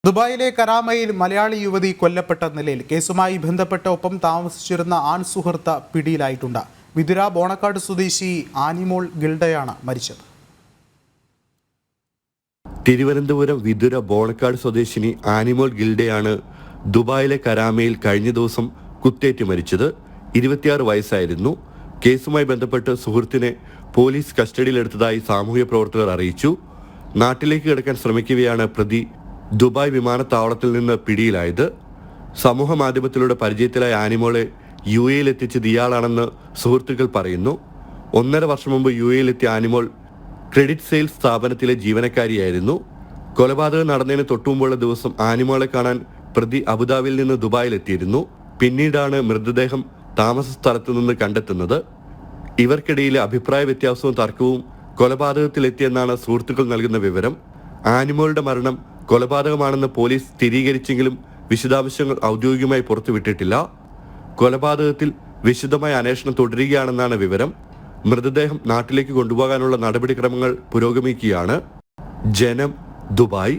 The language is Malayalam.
ദുബായിലെ കരാമയിൽ മലയാളി യുവതി കൊല്ലപ്പെട്ട നിലയിൽ കേസുമായി ബന്ധപ്പെട്ട ഒപ്പം താമസിച്ചിരുന്ന ആൺ സുഹൃത്ത് പിടിയിലായിട്ടുണ്ട്. വിതുര ബോണക്കാട് സ്വദേശി ആനിമോൾ ഗിൽഡയാണ് മരിച്ചത്. തിരുവനന്തപുരം വിതുര ബോണക്കാട് സ്വദേശിനി ആനിമോൾ ഗിൽഡയാണ് ദുബായിലെ കരാമയിൽ കഴിഞ്ഞ ദിവസം കുത്തേറ്റ് മരിച്ചത്. 26 വയസ്സായിരുന്നു. കേസുമായി ബന്ധപ്പെട്ട് സുഹൃത്തിനെ പോലീസ് കസ്റ്റഡിയിലെടുത്തതായി സാമൂഹ്യ പ്രവർത്തകർ അറിയിച്ചു. നാട്ടിലേക്ക് കടക്കാൻ ശ്രമിക്കവെയാണ് പ്രതി ദുബായ് വിമാനത്താവളത്തിൽ നിന്ന് പിടിയിലായത്. സമൂഹ മാധ്യമത്തിലൂടെ പരിചയത്തിലായ ആനിമോളെ UAE എത്തിച്ചത് ഇയാളാണെന്ന് സുഹൃത്തുക്കൾ പറയുന്നു. 1.5 വർഷം മുമ്പ് UAE എത്തിയ ആനിമോൾ ക്രെഡിറ്റ് സെയിൽസ് സ്ഥാപനത്തിലെ ജീവനക്കാരിയായിരുന്നു. കൊലപാതകം നടന്നതിന് തൊട്ടുമുമ്പുള്ള ദിവസം ആനിമോളെ കാണാൻ പ്രതി അബുദാബിയിൽ നിന്ന് ദുബായിലെത്തിയിരുന്നു. പിന്നീടാണ് മൃതദേഹം താമസ സ്ഥലത്തു നിന്ന് കണ്ടെത്തുന്നത്. ഇവർക്കിടയിലെ അഭിപ്രായ വ്യത്യാസവും തർക്കവും കൊലപാതകത്തിലെത്തിയെന്നാണ് സുഹൃത്തുക്കൾ നൽകുന്ന വിവരം. ആനിമോളുടെ മരണം കൊലപാതകമാണെന്ന് പോലീസ് സ്ഥിരീകരിച്ചെങ്കിലും വിശദാംശങ്ങൾ ഔദ്യോഗികമായി പുറത്തുവിട്ടിട്ടില്ല. കൊലപാതകത്തിൽ വിശദമായ അന്വേഷണം തുടരുകയാണെന്നാണ് വിവരം. മൃതദേഹം നാട്ടിലേക്ക് കൊണ്ടുപോകാനുള്ള നടപടിക്രമങ്ങൾ പുരോഗമിക്കുകയാണ്. ജനം, ദുബായ്.